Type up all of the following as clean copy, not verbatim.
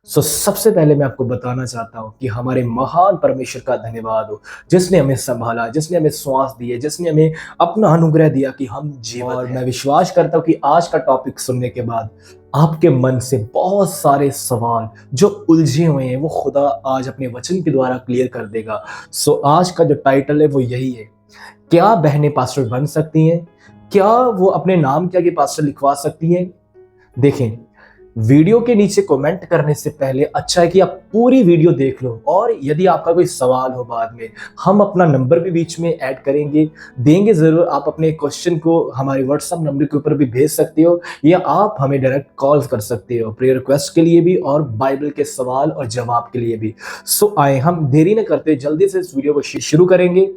सबसे पहले मैं आपको बताना चाहता हूँ कि हमारे महान परमेश्वर का धन्यवाद हो, जिसने हमें संभाला, जिसने हमें श्वास दिए, जिसने हमें अपना अनुग्रह दिया कि हम जीवित और हैं। मैं विश्वास करता हूँ कि आज का टॉपिक सुनने के बाद आपके मन से बहुत सारे सवाल जो उलझे हुए हैं वो खुदा आज अपने वचन के द्वारा क्लियर कर देगा। आज का जो टाइटल है वो यही है, क्या बहनें पास्टर बन सकती हैं? क्या वो अपने नाम के आगे पास्टर लिखवा सकती हैं? देखें, वीडियो के नीचे कमेंट करने से पहले अच्छा है कि आप पूरी वीडियो देख लो, और यदि आपका कोई सवाल हो बाद में, हम अपना नंबर भी बीच में ऐड करेंगे, देंगे ज़रूर। आप अपने क्वेश्चन को हमारे व्हाट्सएप नंबर के ऊपर भी भेज सकते हो, या आप हमें डायरेक्ट कॉल कर सकते हो प्रेयर रिक्वेस्ट के लिए भी और बाइबल के सवाल और जवाब के लिए भी। आए हम देरी न करते जल्दी से इस वीडियो को शुरू करेंगे।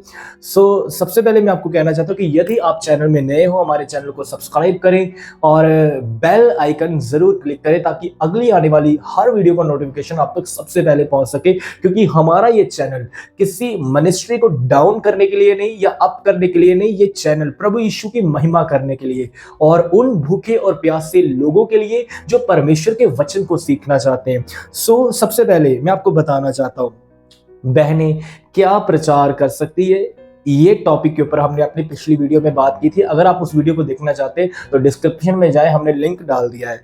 सबसे पहले मैं आपको कहना चाहता हूँ कि यदि आप चैनल में नए हो, हमारे चैनल को सब्सक्राइब करें और बेल आइकन जरूर क्लिक करें ताकि अगली आने वाली हर वीडियो का नोटिफिकेशन आप तक सबसे पहले पहुंच सके। क्योंकि हमारा ये चैनल किसी मिनिस्ट्री को डाउन करने के लिए नहीं या अप करने के लिए नहीं, ये चैनल प्रभु यीशु की महिमा करने के लिए और उन भूखे और प्यासे लोगों के लिए जो परमेश्वर के वचन को सीखना चाहते हैं। सबसे पहले मैं आपको बताना चाहता हूं, बहनें क्या प्रचार कर सकती है, ये टॉपिक के ऊपर हमने अपनी पिछली वीडियो में बात की थी। अगर आप उस वीडियो को देखना चाहते हैं तो डिस्क्रिप्शन में जाए, हमने लिंक डाल दिया है।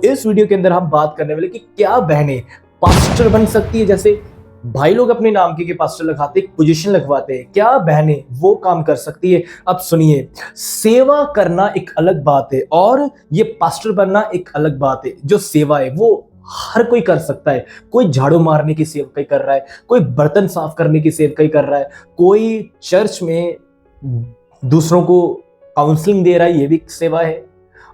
इस वीडियो के अंदर हम बात करने वाले कि क्या बहनें पास्टर बन सकती है। जैसे भाई लोग अपने नाम के पास्टर लगाते, एक पोजीशन लगवाते हैं, क्या बहनें वो काम कर सकती है? अब सुनिए, सेवा करना एक अलग बात है और ये पास्टर बनना एक अलग बात है। जो सेवा है वो हर कोई कर सकता है। कोई झाड़ू मारने की सेवकाई कर रहा है, कोई बर्तन साफ करने की सेवकाई कर रहा है, कोई चर्च में दूसरों को काउंसलिंग दे रहा है, ये भी एक सेवा है,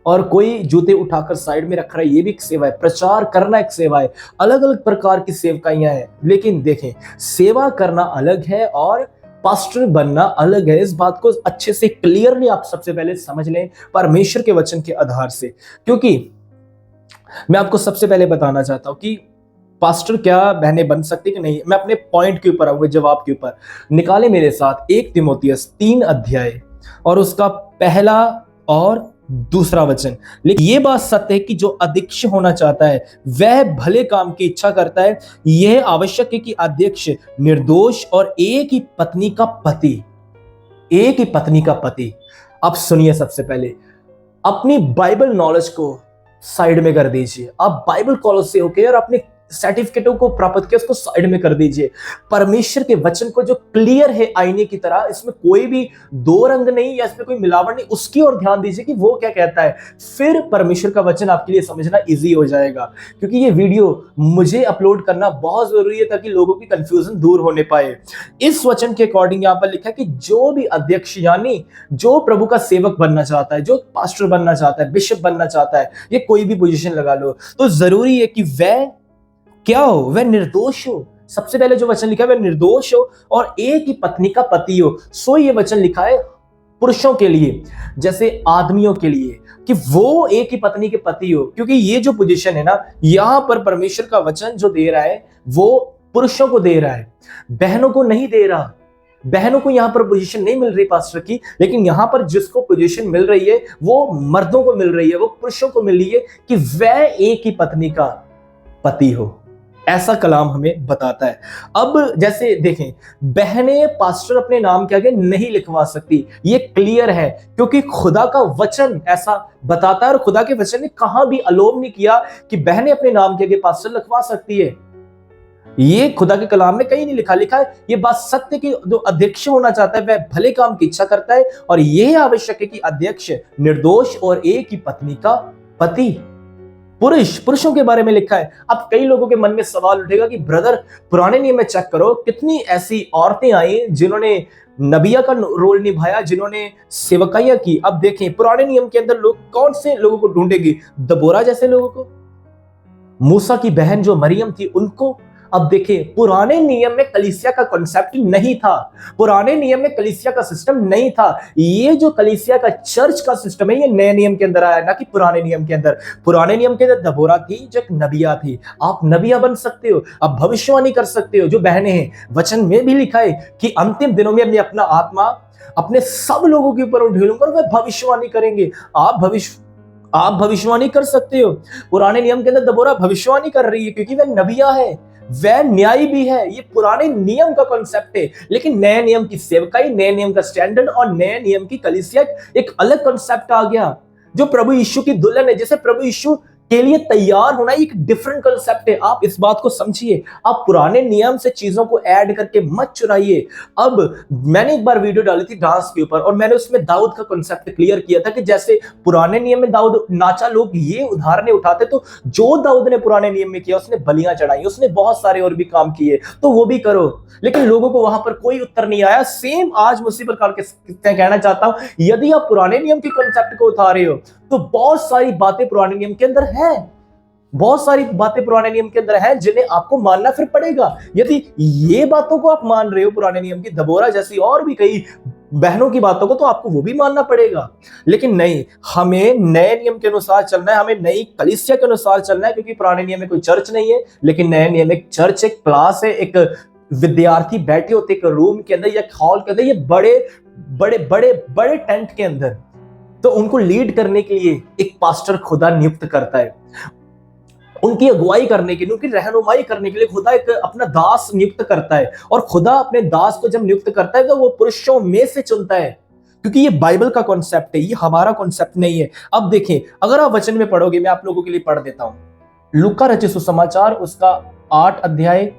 और कोई जूते उठाकर साइड में रख रहा है, ये भी एक सेवा है। प्रचार करना एक सेवा है। अलग अलग प्रकार की सेवकाइयां हैं, लेकिन देखें, सेवा करना अलग है और पास्टर बनना अलग है। इस बात को अच्छे से क्लियरली आप सबसे पहले समझ लें परमेश्वर के वचन के आधार से। क्योंकि मैं आपको सबसे पहले बताना चाहता हूं कि पास्टर क्या बहनें बन सकती कि नहीं। मैं अपने पॉइंट के ऊपर आऊंगा, जवाब के ऊपर। निकाले मेरे साथ 1 तीमुथियुस 3 अध्याय और उसका पहला और दूसरा वचन। लेकिन ये बात सत्य है कि जो अध्यक्ष होना चाहता है वह भले काम की इच्छा करता है। यह आवश्यक है कि अध्यक्ष निर्दोष और एक ही पत्नी का पति। अब सुनिए, सबसे पहले अपनी बाइबल नॉलेज को साइड में कर दीजिए। आप बाइबल कॉलेज से होके और अपने सर्टिफिकेटों को प्राप्त किया, उसको साइड में कर दीजिए। परमेश्वर के वचन को जो क्लियर है आईने की तरह, इसमें कोई भी दो रंग नहीं या इसमें कोई मिलावट नहीं, उसकी ओर ध्यान दीजिए कि वो क्या कहता है। फिर परमेश्वर का वचन आपके लिए समझना इजी हो जाएगा। क्योंकि ये वीडियो मुझे अपलोड करना बहुत जरूरी है ताकि लोगों की कंफ्यूजन दूर होने पाए। इस वचन के अकॉर्डिंग यहाँ पर लिखा है कि जो भी अध्यक्ष यानी जो प्रभु का सेवक बनना चाहता है, जो पास्टर बनना चाहता है, बिशप बनना चाहता है, ये कोई भी पोजीशन लगा लो, तो जरूरी है कि वह क्या हो, वह निर्दोष हो। सबसे पहले जो वचन लिखा है वह निर्दोष हो और एक ही पत्नी का पति हो। ये वचन लिखा है पुरुषों के लिए, जैसे आदमियों के लिए, कि वो एक ही पत्नी के पति हो। क्योंकि ये जो पोजीशन है ना, यहां पर परमेश्वर का वचन जो दे रहा है वो पुरुषों को दे रहा है, बहनों को नहीं दे रहा। बहनों को यहां पर पोजीशन नहीं मिल रही पास्टर की, लेकिन यहां पर जिसको पोजीशन मिल रही है वो मर्दों को मिल रही है, वो पुरुषों को मिल रही है कि वह एक ही पत्नी का पति हो। ऐसा कलाम हमें बताता है। अब जैसे देखें, बहनें पास्टर अपने नाम के आगे नहीं लिखवा सकती, ये क्लियर है, क्योंकि खुदा का वचन ऐसा बताता है और खुदा के वचन ने कहां भी अलोम नहीं किया कि बहनें अपने नाम के आगे पास्टर लिखवा सकती है। ये खुदा के कलाम में कहीं नहीं लिखा है। ये बात सत्य की जो अध्यक्ष होना चाहता है वह भले काम की इच्छा करता है, और यह आवश्यक है कि अध्यक्ष निर्दोष और एक ही पत्नी का पति। पुरुषों के बारे में लिखा है। अब कई लोगों के मन में सवाल उठेगा कि ब्रदर, पुराने नियम में चेक करो, कितनी ऐसी औरतें आई जिन्होंने नबिया का रोल निभाया, जिन्होंने सेवकाइयां की। अब देखें, पुराने नियम के अंदर लोग कौन से लोगों को ढूंढेगी? दबोरा जैसे लोगों को, मूसा की बहन जो मरियम थी उनको। अब देखिए, पुराने नियम में कलीसिया का कॉन्सेप्ट नहीं था, पुराने नियम में कलीसिया का सिस्टम नहीं था। ये जो कलीसिया का चर्च का सिस्टम है ये नए नियम के अंदर आया, ना कि पुराने नियम के अंदर। पुराने नियम के अंदर दबोरा थी जो एक नबिया थी। आप नबिया बन सकते हो, आप भविष्यवाणी कर सकते हो। जो बहनें हैं, वचन में भी लिखा है कि अंतिम दिनों में मैं अपना आत्मा अपने सब लोगों के ऊपर उड़ेलूंगा और वह भविष्यवाणी करेंगे। आप आप भविष्यवाणी कर सकते हो। पुराने नियम के अंदर दबोरा भविष्यवाणी कर रही है क्योंकि वह नबिया है, वह न्यायी भी है। ये पुराने नियम का कॉन्सेप्ट है, लेकिन नए नियम की सेवकाई, नए नियम का स्टैंडर्ड और नए नियम की कलीसिया एक अलग कॉन्सेप्ट आ गया। जो प्रभु यीशु की दुल्हन है, जैसे प्रभु यीशु के लिए तैयार होना एक डिफरेंट कॉन्सेप्ट है। आप इस बात को समझिए। आप पुराने नियम से चीजों को ऐड करके मत चुराइए। अब मैंने एक बार वीडियो डाली थी डांस के ऊपर और मैंने उसमें दाऊद का कॉन्सेप्ट क्लियर किया था कि जैसे पुराने नियम में दाऊद नाचा, लोग ये उदाहरण उठाते, तो जो दाऊद ने पुराने नियम में किया, उसने बलियां चढ़ाई, उसने बहुत सारे और भी काम किए, तो वो भी करो। लेकिन लोगों को वहां पर कोई उत्तर नहीं आया। सेम आज मुझे प्रकार के कहना चाहता हूं, यदि आप पुराने नियम के कॉन्सेप्ट को उठा रहे हो तो बहुत सारी बातें पुराने नियम के अंदर है, बहुत सारी बातें पुराने नियम के अंदर है जिन्हें आपको मानना फिर पड़ेगा। यदि ये बातों को आप मान रहे हो, पुराने नियम की, दबोरा जैसी और भी कई बहनों की बातों को, तो आपको वो भी मानना पड़ेगा। लेकिन नहीं, हमें नए नियम के अनुसार चलना है, हमें नई कलीसिया के अनुसार चलना है, क्योंकि पुराने नियम में कोई चर्च नहीं है, लेकिन नए नियम एक चर्च, एक क्लास है, एक विद्यार्थी बैठे होते एक रूम के अंदर या हॉल के अंदर, ये बड़े बड़े बड़े बड़े टेंट के अंदर, तो उनको लीड करने के लिए एक पास्टर खुदा नियुक्त करता है। उनकी अगुवाई करने के लिए, उनकी रहनुमाई करने के लिए खुदा एक अपना दास नियुक्त करता है। और खुदा अपने दास को जब नियुक्त करता है तो वो पुरुषों में से चुनता है, क्योंकि ये बाइबल का कॉन्सेप्ट है, ये हमारा कॉन्सेप्ट नहीं है। अब देखें, अगर आप वचन में पढ़ोगे, मैं आप लोगों के लिए पढ़ देता हूं। लूका रचित सुसमाचार उसका 8 अध्याय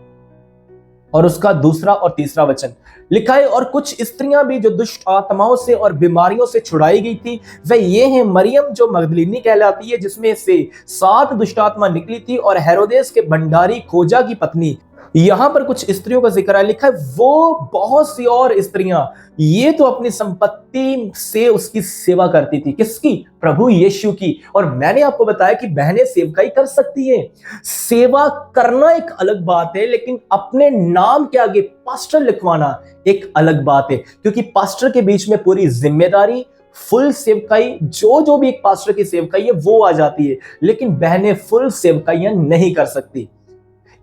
और उसका 2 और 3 वचन लिखा है। और कुछ स्त्रियां भी जो दुष्ट आत्माओं से और बीमारियों से छुड़ाई गई थी, वह ये है मरियम जो मगदलीनी कहलाती है, जिसमें से 7 दुष्ट आत्मा निकली थी, और हेरोदेस के भंडारी खोजा की पत्नी। यहां पर कुछ स्त्रियों का जिक्र है, लिखा है वो बहुत सी और स्त्रियां, ये तो अपनी संपत्ति से उसकी सेवा करती थी। किसकी? प्रभु यीशु की। और मैंने आपको बताया कि बहनें सेवकाई कर सकती हैं। सेवा करना एक अलग बात है, लेकिन अपने नाम के आगे पास्टर लिखवाना एक अलग बात है, क्योंकि पास्टर के बीच में पूरी जिम्मेदारी, फुल सेवकाई, जो भी एक पास्टर की सेवकाई है वो आ जाती है, लेकिन बहनें फुल सेवकाइयां नहीं कर सकती।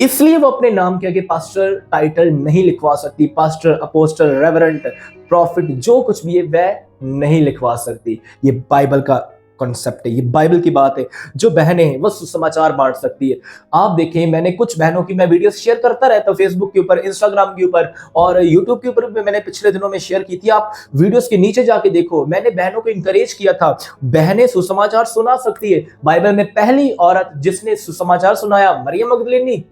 इसलिए वो अपने नाम के आगे पास्टर टाइटल नहीं लिखवा सकती। पास्टर, अपोस्टल, रेवरेंट, प्रॉफिट, जो कुछ भी है वह नहीं लिखवा सकती। ये बाइबल का कॉन्सेप्ट है, ये बाइबल की बात है। जो बहनें वो सुसमाचार बांट सकती है। आप देखें, मैंने कुछ बहनों की मैं वीडियो शेयर करता रहता हूँ फेसबुक के ऊपर, इंस्टाग्राम के ऊपर और यूट्यूब के ऊपर भी मैंने पिछले दिनों में शेयर की थी। आप वीडियोस के नीचे जाके देखो, मैंने बहनों को इंकरेज किया था, बहनें सुसमाचार सुना सकती है। बाइबल में पहली औरत जिसने सुसमाचार सुनाया मरियम मगदलीनी।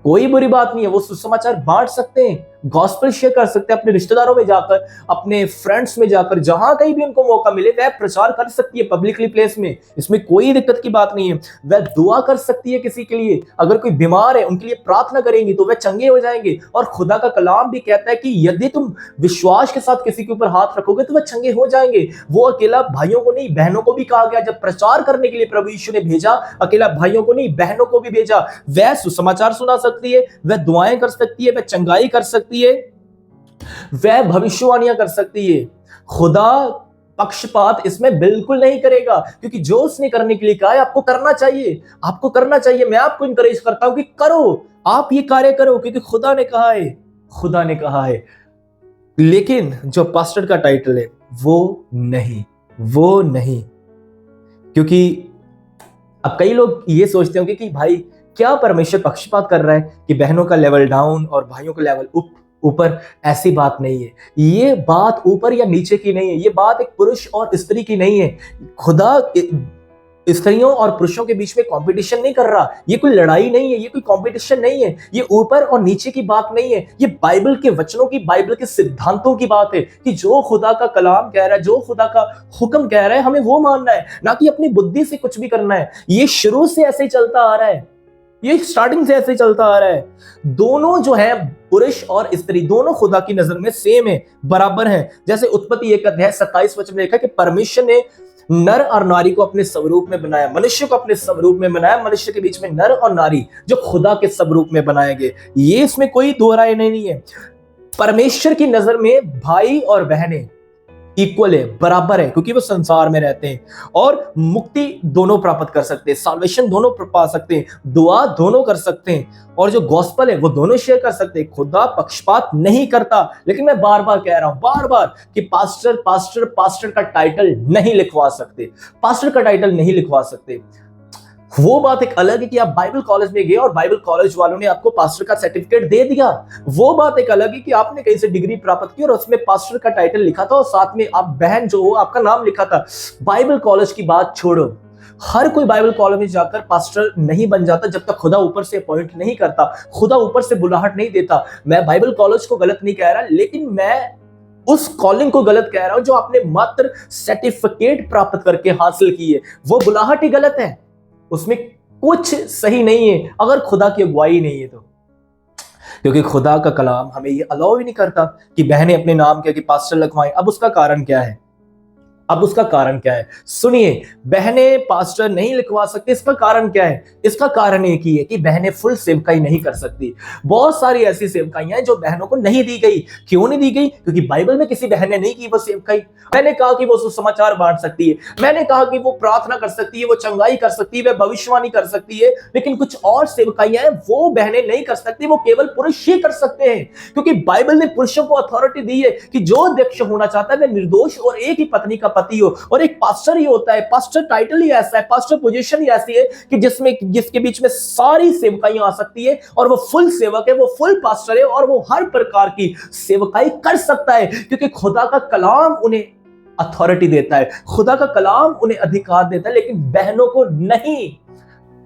कोई बुरी बात नहीं है, वो सुसमाचार बांट सकते हैं, गॉस्पेल शेयर कर सकते हैं, अपने रिश्तेदारों में जाकर, अपने फ्रेंड्स में जाकर, जहां कहीं भी उनको मौका मिले वह प्रचार कर सकती है पब्लिकली प्लेस में। इसमें कोई दिक्कत की बात नहीं है। वह दुआ कर सकती है किसी के लिए, अगर कोई बीमार है उनके लिए प्रार्थना करेंगी तो वह चंगे हो जाएंगे। और खुदा का कलाम भी कहता है कि यदि तुम विश्वास के साथ किसी के ऊपर हाथ रखोगे तो वह चंगे हो जाएंगे। वो अकेला भाइयों को नहीं, बहनों को भी कहा गया, जब प्रचार करने के लिए प्रभु यीशु ने भेजा, अकेला भाइयों को नहीं, बहनों को भी भेजा। वह सुसमाचार सुना सकती है, वह दुआएं कर सकती है, वह चंगाई कर सकती है, वह भविष्यवाणियां कर सकती है। खुदा पक्षपात इसमें बिल्कुल नहीं करेगा, क्योंकि जो उसने करने के लिए कहा है आपको करना चाहिए, आपको करना चाहिए। मैं आपको इंकरेज करता हूं कि करो, आप ये कार्य करो, क्योंकि खुदा ने कहा है, खुदा ने कहा है। लेकिन जो पास्टर का टाइटल है वो नहीं, क्योंकि अब कई लोग ये सोचते होंगे कि भाई क्या परमेश्वर पक्षपात कर रहा है कि बहनों का लेवल डाउन और भाइयों का लेवल ऊपर। ऐसी बात नहीं है। ये बात ऊपर या नीचे की नहीं है, ये बात एक पुरुष और स्त्री की नहीं है। खुदा स्त्रियों और पुरुषों के बीच में कंपटीशन नहीं कर रहा। ये कोई लड़ाई नहीं है, ये कोई कंपटीशन नहीं है, ये ऊपर और नीचे की बात नहीं है। ये बाइबल के वचनों की, बाइबल के सिद्धांतों की बात है कि जो खुदा का कलाम कह रहा है, जो खुदा का हुक्म कह रहा है, हमें वो मानना है, ना कि अपनी बुद्धि से कुछ भी करना है। ये शुरू से ऐसे ही चलता आ रहा है, ये स्टार्टिंग से ऐसे चलता आ रहा है। दोनों जो है, पुरुष और स्त्री, दोनों खुदा की नजर में सेम है, बराबर है। जैसे उत्पत्ति 1 अध्याय 27 वचन में लिखा कि परमेश्वर ने नर और नारी को अपने स्वरूप में बनाया, मनुष्य को अपने स्वरूप में बनाया। मनुष्य के बीच में नर और नारी जो खुदा के स्वरूप में बनाए गए, ये इसमें कोई दो राय नहीं है। परमेश्वर की नजर में भाई और बहनें इक्वल है, बराबर है, क्योंकि वो संसार में रहते हैं और मुक्ति दोनों प्राप्त कर सकते हैं, साल्वेशन दोनों पा सकते हैं, दुआ दोनों कर सकते हैं और जो गॉस्पल है वो दोनों शेयर कर सकते हैं। खुदा पक्षपात नहीं करता। लेकिन मैं बार बार कह रहा हूं, बार बार, कि पास्टर पास्टर पास्टर का टाइटल नहीं लिखवा सकते, पास्टर का टाइटल नहीं लिखवा सकते। वो बात एक अलग है कि आप बाइबल कॉलेज में गए और बाइबल कॉलेज वालों ने आपको पास्टर का सर्टिफिकेट दे दिया। वो बात एक अलग है कि आपने कहीं से डिग्री प्राप्त की और उसमें पास्टर का टाइटल लिखा था और साथ में आप बहन जो हो आपका नाम लिखा था। बाइबल कॉलेज की बात छोड़ो, हर कोई बाइबल कॉलेज में जाकर पास्टर नहीं बन जाता जब तक खुदा ऊपर से अपॉइंट नहीं करता, खुदा ऊपर से बुलाहट नहीं देता। मैं बाइबल कॉलेज को गलत नहीं कह रहा, लेकिन मैं उस कॉलिंग को गलत कह रहा हूं जो आपने मात्र सर्टिफिकेट प्राप्त करके हासिल की है। वो बुलाहट ही गलत है, उसमें कुछ सही नहीं है अगर खुदा की अगुवाई नहीं है तो। क्योंकि खुदा का कलाम हमें ये अलाउ ही नहीं करता कि बहनें अपने नाम के पास्टर लगवाएं। अब उसका कारण क्या है? अब उसका कारण क्या है? सुनिए, बहनें पास्टर नहीं लिखवा सकती, इसका कारण क्या है? इसका कारण एक ही है कि बहनें फुल सेवकाई नहीं कर सकती। बहुत सारी ऐसी सेवकाइयां हैं जो बहनों को नहीं दी गई। क्यों नहीं दी गई? क्योंकि बाइबल में किसी बहन ने नहीं की वो सेवकाई। मैंने कहा कि वो सुसमाचार बांट सकती है, मैंने कहा कि वो प्रार्थना कर सकती है, वो चंगाई कर सकती है, वह भविष्यवाणी कर सकती है, लेकिन कुछ और सेवकाइयां हैं वो बहनें नहीं कर सकती, वो केवल पुरुष ही कर सकते हैं। क्योंकि बाइबल ने पुरुषों को अथॉरिटी दी है कि जो अध्यक्ष होना चाहता है वह निर्दोष और एक ही पत्नी का पति हो। और एक पास्टर ही होता है, पास्टर टाइटल ही ऐसा है, पास्टर पोजीशन ही ऐसी है कि जिसके बीच में सारी सेवकाइयां आ सकती है और वो फुल सेवक है, वो फुल पास्टर है और वो हर प्रकार की सेवकाई कर सकता है। क्योंकि खुदा का कलाम उन्हें अथॉरिटी देता है, खुदा का कलाम उन्हें अधिकार देता है, लेकिन बहनों को नहीं।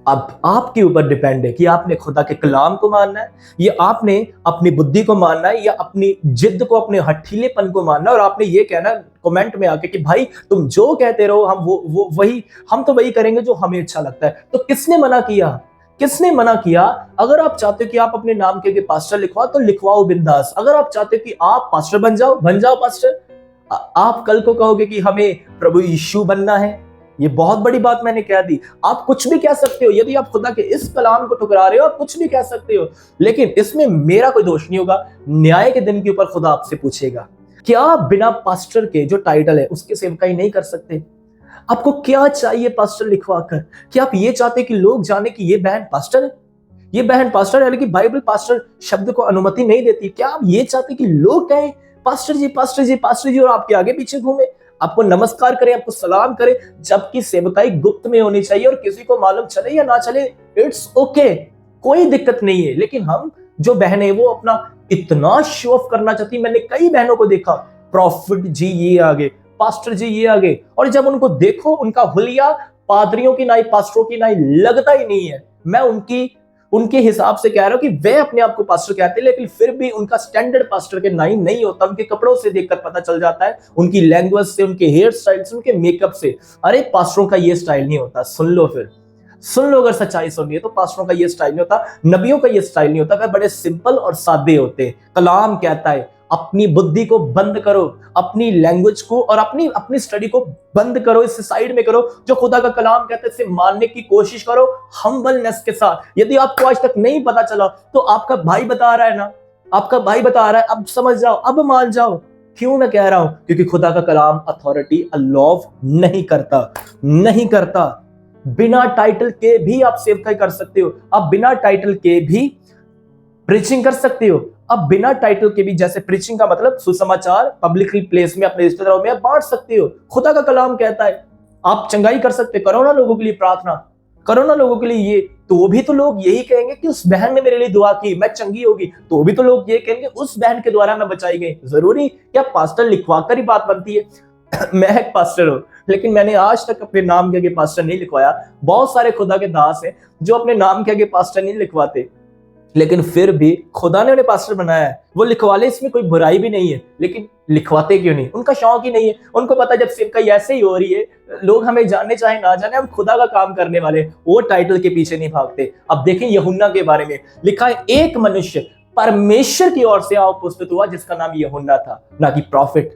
अब आपके ऊपर डिपेंड है कि आपने खुदा के कलाम को मानना है या आपने अपनी बुद्धि को मानना है या अपनी जिद को, अपने हठीलेपन को मानना है। और आपने ये कहना कमेंट में आके कि भाई तुम जो कहते रहो, हम तो वही करेंगे जो हमें अच्छा लगता है। तो किसने मना किया? किसने मना किया? अगर आप चाहते हो कि आप अपने नाम के पास्टर लिखवाओ तो लिखवाओ बिंदास। अगर आप चाहते हो कि आप पास्टर बन जाओ पास्टर। आप कल को कहोगे कि हमें प्रभु यीशु बनना है, ये बहुत बड़ी बात मैंने कह दी। आप कुछ भी कह सकते हो, यदि आप खुदा के इस कलाम को ठुकरा रहे हो आप कुछ भी कह सकते हो, लेकिन इसमें मेरा कोई दोष नहीं होगा। न्याय के दिन के ऊपर खुदा आपसे पूछेगा, क्या आप बिना पास्टर के जो टाइटल है उसके सेवकाई नहीं कर सकते? आपको क्या चाहिए पास्टर लिखवा कर? क्या आप ये चाहते कि लोग जाने कि ये बहन पास्टर है, ये बहन पास्टर है, लेकिन बाइबल पास्टर शब्द को अनुमति नहीं देती? क्या आप ये चाहते कि लोग कहें पास्टर जी पास्टर जी पास्टर जी और आपके आगे पीछे घूमे, आपको नमस्कार करें, आपको सलाम करें, जबकि सेवकाई गुप्त में होनी चाहिए और किसी को मालूम चले या ना चले, इट्स ओके, कोई दिक्कत नहीं है। लेकिन हम जो बहनें वो अपना इतना शो ऑफ करना चाहती, मैंने कई बहनों को देखा, प्रॉफिट जी ये आगे, पास्टर जी ये आगे, और जब उनको देखो उनका हुलिया पादरियों की नाई पास्टरों की नाई लगता ही नहीं है। मैं उनके हिसाब से कह रहा हूं कि वे अपने आप को पास्टर कहते हैं, लेकिन फिर भी उनका स्टैंडर्ड पास्टर के नाई नहीं होता। उनके कपड़ों से देखकर पता चल जाता है, उनकी लैंग्वेज से, उनके हेयर स्टाइल से, उनके मेकअप से, अरे पास्टरों का ये स्टाइल नहीं होता। सुन लो, फिर सुन लो, अगर सच्चाई सुननी है तो पास्टरों का ये स्टाइल नहीं होता, नबियों का ये स्टाइल नहीं होता। वे बड़े सिंपल और सादे होते हैं। कलाम कहता है अपनी बुद्धि को बंद करो, अपनी लैंग्वेज को और अपनी स्टडी को बंद करो, इसे साइड में करो। जो खुदा का कलाम कहता है इसे मानने की कोशिश करो हम्बलनेस के साथ। यदि आपको आज तक नहीं पता चला तो आपका भाई बता रहा है ना, आपका भाई बता रहा है, अब समझ जाओ, अब मान जाओ। क्यों मैं कह रहा हूं? क्योंकि खुदा का कलाम अथॉरिटी अलाउ नहीं करता। बिना टाइटल के भी आप सेवकाई कर सकते हो, आप बिना टाइटल के भी प्रीचिंग कर सकते हो। अब बिना टाइटल के भी, जैसे प्रीचिंग का मतलब सुसमाचार पब्लिकली प्लेस में अपने रिश्तेदारों में बांट सकते हो। खुदा का कलाम कहता है आप चंगाई कर सकते, करो ना लोगों के लिए प्रार्थना, करो ना लोगों के लिए ये, तो भी तो लोग यही कहेंगे कि उस बहन ने मेरे लिए दुआ की, मैं चंगी होगी। तो भी तो लोग ये कहेंगे उस बहन के द्वारा मैं बचाई गई। जरूरी क्या पास्टर लिखवा कर ही बात बनती है? मैं एक पास्टर हूं, लेकिन मैंने आज तक अपने नाम के आगे पास्टर नहीं लिखवाया। बहुत सारे खुदा के दास हैं जो अपने नाम के आगे पास्टर नहीं लिखवाते, लेकिन फिर भी खुदा ने उन्हें पास्टर बनाया है। वो लिखवा ले, इसमें कोई बुराई भी नहीं है, लेकिन लिखवाते क्यों नहीं? उनका शौक ही नहीं है। उनको पता जब सेवकाई ऐसे ही हो रही है, लोग हमें जानने चाहे ना जाने, हम खुदा का काम करने वाले, वो टाइटल के पीछे नहीं भागते। अब देखें यूहन्ना के बारे में लिखा है, एक मनुष्य परमेश्वर की ओर से उपस्थित हुआ जिसका नाम यूहन्ना था, ना कि प्रॉफिट।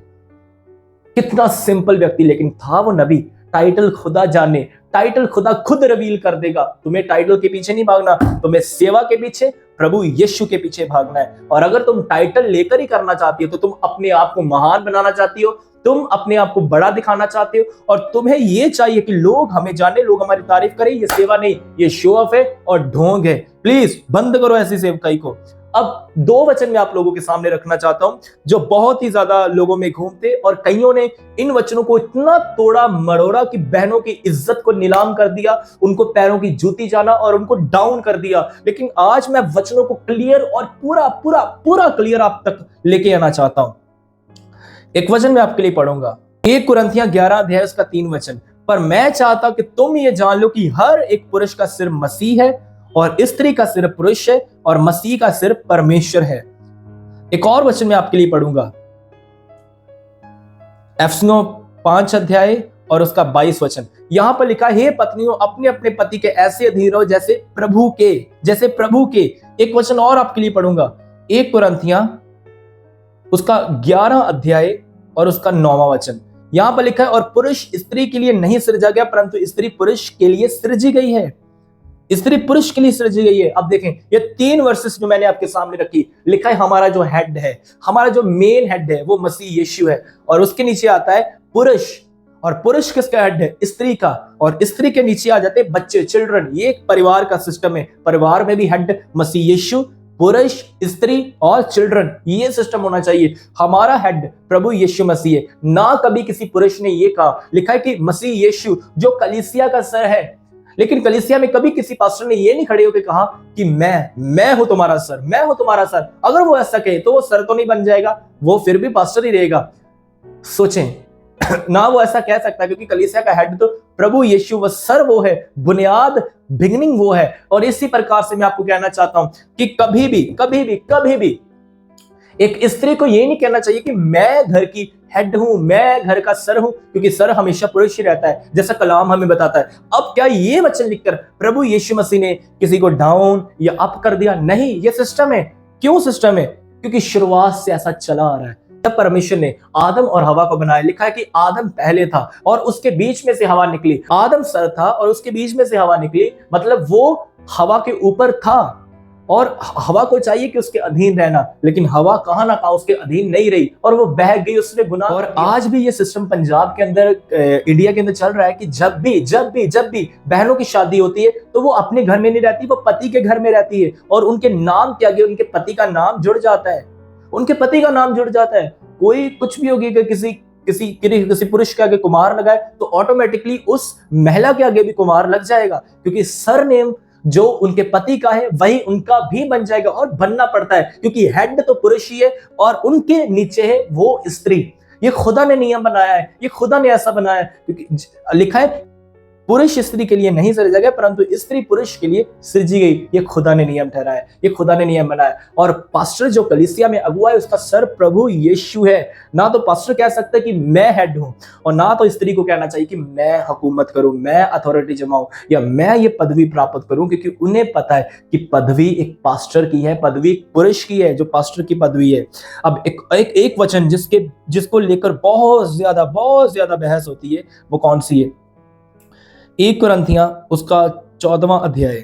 कितना सिंपल व्यक्ति, लेकिन था वो नबी। टाइटल खुदा जाने, टाइटल खुदा खुद रिवील कर देगा। तुम्हें टाइटल के पीछे नहीं भागना, तुम्हें सेवा के पीछे, प्रभु यीशु के पीछे भागना है। और अगर तुम टाइटल लेकर ही करना चाहती हो तो तुम अपने आप को महान बनाना चाहती हो, तुम अपने आप को बड़ा दिखाना चाहते हो और तुम्हें ये चाहिए कि लोग हमें जाने, लोग हमारी तारीफ करें। ये सेवा नहीं, ये शो ऑफ है और ढोंग है। प्लीज बंद करो ऐसी सेवकाई को। अब 2 वचन मैं आप लोगों के सामने रखना चाहता हूं जो बहुत ही ज्यादा लोगों में घूमते और कईयों ने इन वचनों को इतना तोड़ा मरोड़ा कि बहनों की इज्जत को नीलाम कर दिया, उनको पैरों की जूती जाना और उनको डाउन कर दिया। लेकिन आज मैं वचनों को क्लियर और पूरा पूरा पूरा क्लियर आप तक लेके आना चाहता हूं। एक वचन मैं आपके लिए पढ़ूंगा, 1 कुरिन्थियां 11 अध्याय उसका 3 वचन। पर मैं चाहता हूं कि तुम ये जान लो कि हर एक पुरुष का सिर मसीह है और स्त्री का सिर पुरुष है और मसीह का सिर परमेश्वर है। एक और वचन मैं आपके लिए पढ़ूंगा, इफिसियों 5 अध्याय और उसका 22 वचन। यहां पर लिखा है, हे पत्नियों अपने अपने पति के ऐसे अधीन रहो जैसे प्रभु के। एक वचन और आपके लिए पढ़ूंगा, 1 कुरिन्थियां उसका 11 अध्याय और उसका 9वां वचन। यहां पर लिखा है, और पुरुष स्त्री के लिए नहीं सृजा गया परंतु स्त्री पुरुष के लिए सृजी गई है। स्त्री पुरुष के लिए सृजी गई है। अब देखें, ये 3 वर्सेस जो मैंने आपके सामने रखी, लिखा है हमारा जो हेड है, हमारा जो मेन हेड है वो मसीह यीशु है। और उसके नीचे आता है पुरुष, और पुरुष किसका हेड है? स्त्री का। और स्त्री के नीचे आ जाते हैं बच्चे, चिल्ड्रन। ये एक परिवार का सिस्टम है। परिवार में भी हेड मसीह यीशु, पुरुष, स्त्री और चिल्ड्रन, ये सिस्टम होना चाहिए। हमारा हेड प्रभु यीशु मसीह है, ना कभी किसी पुरुष ने ये कहा। लिखा है कि मसीह यीशु जो कलीसिया का सर है, लेकिन कलीसिया में कभी किसी पास्टर ने ये नहीं खड़े होकर कहा कि मैं हूं तुम्हारा सर, मैं हूं तुम्हारा सर। अगर वो ऐसा कहे तो वो सर तो नहीं बन जाएगा, वो फिर भी पास्टर ही रहेगा। सोचें ना वो ऐसा कह सकता, क्योंकि कलीसिया का हेड तो प्रभु यीशु, वो सर वो है, बुनियाद बिगिनिंग वो है। और इसी प्रकार से मैं आपको कहना चाहता हूं कि कभी भी एक स्त्री को ये नहीं कहना चाहिए कि मैं घर की हेड हूं, मैं घर का सर हूं, क्योंकि सर हमेशा पुरुष ही रहता है, जैसा कलाम हमें बताता है। अब क्या ये वचन लिखकर प्रभु यीशु मसीह ने किसी को डाउन या अप कर दिया? नहीं, ये सिस्टम है। क्यों सिस्टम है? क्योंकि शुरुआत से ऐसा चला आ रहा है। तब परमेश्वर ने आदम और हवा को बनाया। लिखा है कि आदम पहले था और उसके बीच में से हवा निकली। आदम सर था और उसके बीच में से हवा निकली, मतलब वो हवा के ऊपर था और हवा को चाहिए कि उसके अधीन रहना, लेकिन हवा कहां ना कहां उसके अधीन नहीं रही और वो बह गई, उसने गुनाह। और आज भी ये सिस्टम पंजाब के अंदर, इंडिया के अंदर चल रहा है कि जब भी बहनों की शादी होती है तो वो अपने घर में नहीं रहती, वो पति के घर में रहती है और उनके नाम के आगे उनके पति का नाम जुड़ जाता है, उनके पति का नाम जुड़ जाता है। कोई कुछ भी होगी कि किसी पुरुष के आगे कुमार लगाए तो ऑटोमेटिकली उस महिला के आगे भी कुमार लग जाएगा, क्योंकि सरनेम जो उनके पति का है वही उनका भी बन जाएगा। और बनना पड़ता है क्योंकि हेड तो पुरुष ही है और उनके नीचे है वो स्त्री। ये खुदा ने नियम बनाया है, ये खुदा ने ऐसा बनाया है, क्योंकि लिखा है पुरुष स्त्री के लिए नहीं सृजा गया परंतु स्त्री पुरुष के लिए सृजी गई। ये खुदा ने नियम ठहराया, ये खुदा ने नियम बनाया। और पास्टर जो कलीसिया में अगुवा है उसका सर प्रभु यीशु है। ना तो पास्टर कह सकता है कि मैं हेड हूं और ना तो स्त्री को कहना चाहिए कि मैं हुकूमत करूं, मैं अथॉरिटी जमाऊं या मैं ये पदवी प्राप्त करूं, क्योंकि उन्हें पता है कि पदवी एक पास्टर की है, पदवी पुरुष की है, जो पास्टर की पदवी है। अब एक वचन जिसको लेकर बहुत ज्यादा बहस होती है, वो कौन सी है? 1 कुरिन्थियां उसका 14वां अध्याय,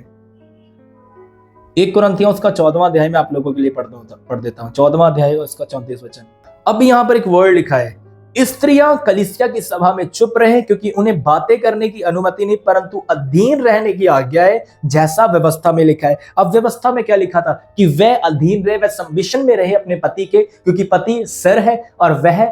1 कुरिन्थियां उसका 14वां अध्याय में आप लोगों के लिए पढ़ देता हूं। 14वां अध्याय उसका 34 वचन। अब यहां पर एक वर्ड लिखा है, स्त्रियां कलीसिया की सभा में चुप रहे क्योंकि उन्हें बातें करने की अनुमति नहीं परंतु अधीन रहने की आज्ञा है, जैसा व्यवस्था में लिखा है। अब व्यवस्था में क्या लिखा था? कि वह अधीन रहे, वह सबमिशन में रहे अपने पति के, क्योंकि पति सिर है और वह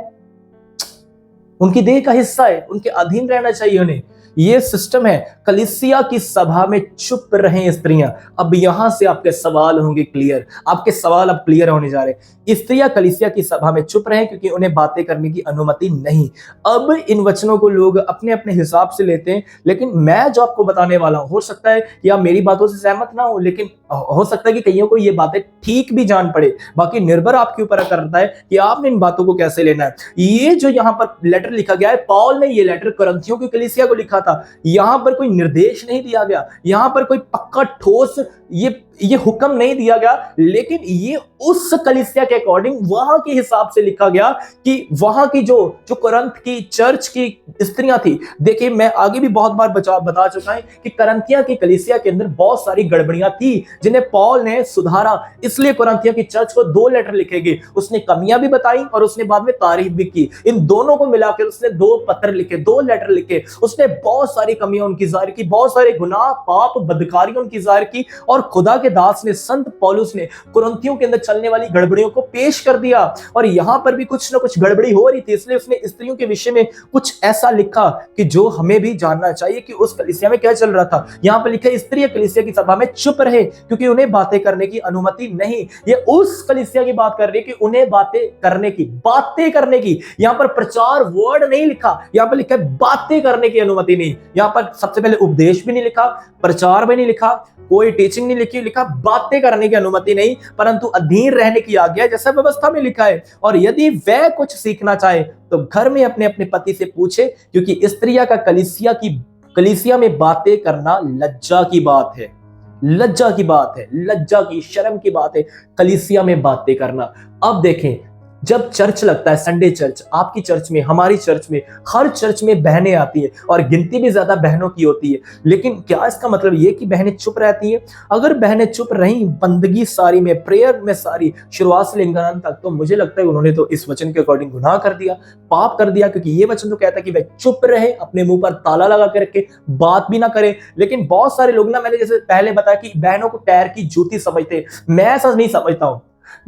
उनकी देह का हिस्सा है, उनके अधीन रहना चाहिए उन्हें। ये सिस्टम है। कलीसिया की सभा में चुप रहें स्त्रियां। अब यहां से आपके सवाल होंगे क्लियर, आपके सवाल अब क्लियर होने जा रहे हैं। स्त्रियां कलीसिया की सभा में चुप रहें क्योंकि उन्हें बातें करने की अनुमति नहीं। अब इन वचनों को लोग अपने अपने हिसाब से लेते हैं, लेकिन मैं जो आपको बताने वाला हूं, हो सकता है कि आप मेरी बातों से सहमत ना हो, लेकिन हो सकता है कि कईयों को ये बातें ठीक भी जान पड़े। बाकी निर्भर आपके ऊपर करता है कि आपने इन बातों को कैसे लेना है। ये जो यहाँ पर लेटर लिखा गया है, पौल ने ये लेटर कुरिन्थियों की कलीसिया को लिखा था। यहां पर कोई निर्देश नहीं दिया गया, यहां पर कोई पक्का ठोस ये ये हुक्म नहीं दिया गया, लेकिन ये उस कलीसिया के अकॉर्डिंग वहां के हिसाब से लिखा गया कि वहां की जो जो करंथ की चर्च की स्त्रियां थी। देखिए, मैं आगे भी बहुत बार बता चुका है कि करंथिया की कलीसिया के अंदर बहुत सारी गड़बड़ियां थी जिन्हें पॉल ने सुधारा, इसलिए करंथिया की चर्च को 2 लेटर लिखे गए। उसने कमियां भी बताई और उसने बाद में तारीफ भी की। इन दोनों को मिलाकर उसने 2 पत्र लिखे, 2 लेटर लिखे। उसने बहुत सारी कमियां उनकी जाहिर की, बहुत सारे गुनाह, पाप, बदकारियों उनकी जाहिर की, और खुदा के दास ने, संत पौलुस ने कुरिन्थियों के अंदर चलने वाली गड़बड़ियों को पेश कर दिया। और यहां पर भी कुछ ना कुछ गड़बड़ी हो रही थी, इसलिए उसने स्त्रियों के विषय में कुछ ऐसा लिखा कि जो हमें भी जानना चाहिए कि उस कलीसिया में क्या चल रहा था। यहां पर लिखा है, स्त्री कलीसिया की सभा में चुप रहे क्योंकि उन्हें बातें करने की अनुमति नहीं। ये उस कलीसिया की बात कर रही है कि उन्हें बातें करने की, यहां पर प्रचार वर्ड नहीं लिखा, यहां पर लिखा है बातें करने की अनुमति नहीं। यहां पर सबसे पहले उपदेश भी नहीं लिखा, प्रचार भी नहीं लिखा, कोई टीचिंग नहीं लिखी, लिखा बातें करने की अनुमति नहीं, परंतु अधीन रहने की आज्ञा, जैसा व्यवस्था में लिखा है। और यदि वह कुछ सीखना चाहे तो घर में अपने अपने पति से पूछे, क्योंकि स्त्रिया का कलीसिया में बातें करना लज्जा की बात है। लज्जा की बात है, लज्जा की, शर्म की बात है कलीसिया में बातें करना। अब देखें, जब चर्च लगता है, संडे चर्च, आपकी चर्च में, हमारी चर्च में, हर चर्च में बहनें आती हैं और गिनती भी ज्यादा बहनों की होती है। लेकिन क्या इसका मतलब ये कि बहनें चुप रहती हैं? अगर बहनें चुप रहीं बंदगी सारी में, प्रेयर में सारी, शुरुआत से लेकर अंत तक, तो मुझे लगता है उन्होंने तो इस वचन के अकॉर्डिंग गुनाह कर दिया, पाप कर दिया, क्योंकि ये वचन तो कहता है कि वह चुप रहे, अपने मुंह पर ताला लगा के रखे, बात भी ना करे। लेकिन बहुत सारे लोग ना, मैंने जैसे पहले बताया कि बहनों को पैर की जूती समझते, मैं ऐसा नहीं समझता हूं।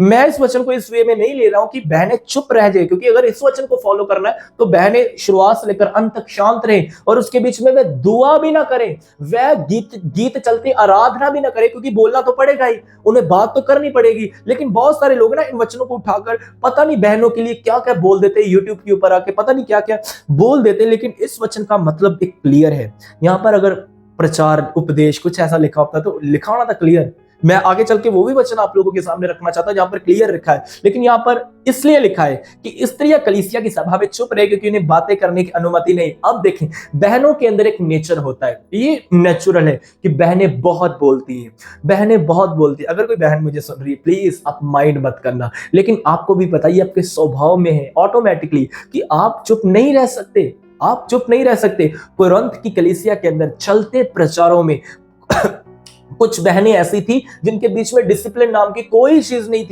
मैं इस वचन को इस वे में नहीं ले रहा हूं कि बहनें चुप रह जाए, क्योंकि अगर इस वचन को फॉलो करना है तो बहनें शुरुआत से लेकर अंत तक शांत रहें, और उसके बीच में वह दुआ भी ना करें, वह गीत चलते आराधना भी ना करें, क्योंकि बोलना तो पड़ेगा ही, उन्हें बात तो करनी पड़ेगी। लेकिन बहुत सारे लोग ना इन वचनों को उठाकर पता नहीं बहनों के लिए क्या क्या बोल देते हैं, यूट्यूब के ऊपर आके पता नहीं क्या क्या बोल देते हैं। लेकिन इस वचन का मतलब एक क्लियर है। यहां पर अगर प्रचार, उपदेश कुछ ऐसा लिखा होता तो लिखा होना था क्लियर। मैं आगे चल के वो भी वचन आप लोगों के सामने रखना चाहता हूं जहां पर क्लियर लिखा है, लेकिन यहां पर इसलिए लिखा है कि स्त्री या कलीसिया की सभा में चुप रहे क्योंकि उन्हें बातें करने की अनुमति नहीं। अब देखें, बहनों के अंदर एक नेचर होता है, ये नेचुरल है कि बहनें बहुत बोलती हैं, बहनें बहुत बोलती हैं। अगर कोई बहन मुझे सुन रही है, प्लीज आप माइंड मत करना, लेकिन आपको भी पता है, आपके स्वभाव में है ऑटोमेटिकली कि आप चुप नहीं रह सकते, आप चुप नहीं रह सकते। कुरिन्थ की कलीसिया के अंदर चलते प्रचारों में कुछ बहनें ऐसी थी जिनके बीच में डिसिप्लिन नाम की कोई चीज नहीं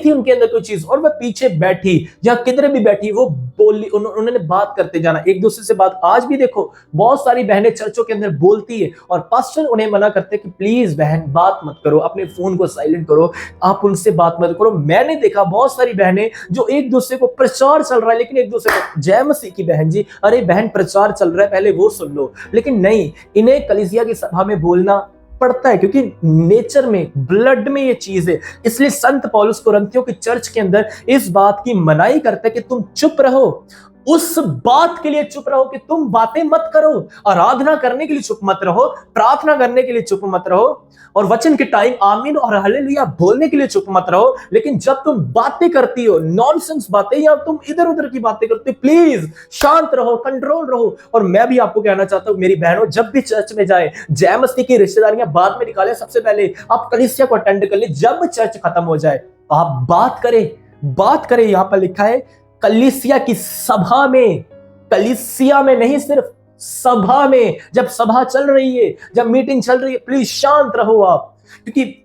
थी उनके अंदर कोई चीज, और वह पीछे बैठी या किधर भी बैठी, वो बोली, उन्होंने बात करते जाना एक दूसरे से बात। आज भी देखो बहुत सारी बहनें चर्चों के अंदर बोलती है और पास्टर उन्हें मना करते कि प्लीज बहन बात मत करो, अपने फोन को साइलेंट करो, आप उनसे बात मत करो। मैंने देखा बहुत सारी बहनें जो एक दूसरे को, प्रचार चल रहा है लेकिन एक दूसरे को, जय मसीह की बहन जी, अरे बहन प्रचार चल रहा है पहले वो सुन लो, लेकिन नहीं, इन्हें कलीसिया की सभा में बोलना पड़ता है क्योंकि नेचर में, ब्लड में ये चीज है। इसलिए संत पौलुस कुरिन्थियों की चर्च के अंदर इस बात की मनाही करता है कि तुम चुप रहो, उस बात के लिए चुप रहो कि तुम बातें मत करो, आराधना करने के लिए चुप मत रहो, प्रार्थना करने के लिए चुप मत रहो, और वचन के टाइम आमीन और हालेलुया बोलने के लिए चुप मत रहो। लेकिन जब तुम बातें करती हो, नॉनसेंस बातें, या तुम इधर उधर की बातें करते हो, प्लीज शांत रहो, कंट्रोल रहो। और मैं भी आपको कहना चाहता हूं, मेरी बहनों, जब भी चर्च में जाए, जय मसीह की रिश्तेदारियां बाद में निकाले, सबसे पहले आप कलीसिया को अटेंड कर ले। जब चर्च खत्म हो जाए आप बात करें। यहां पर लिखा है कलीसिया की सभा में, कलीसिया में नहीं, सिर्फ सभा में। जब सभा चल रही है, जब मीटिंग चल रही है, प्लीज शांत रहो आप, क्योंकि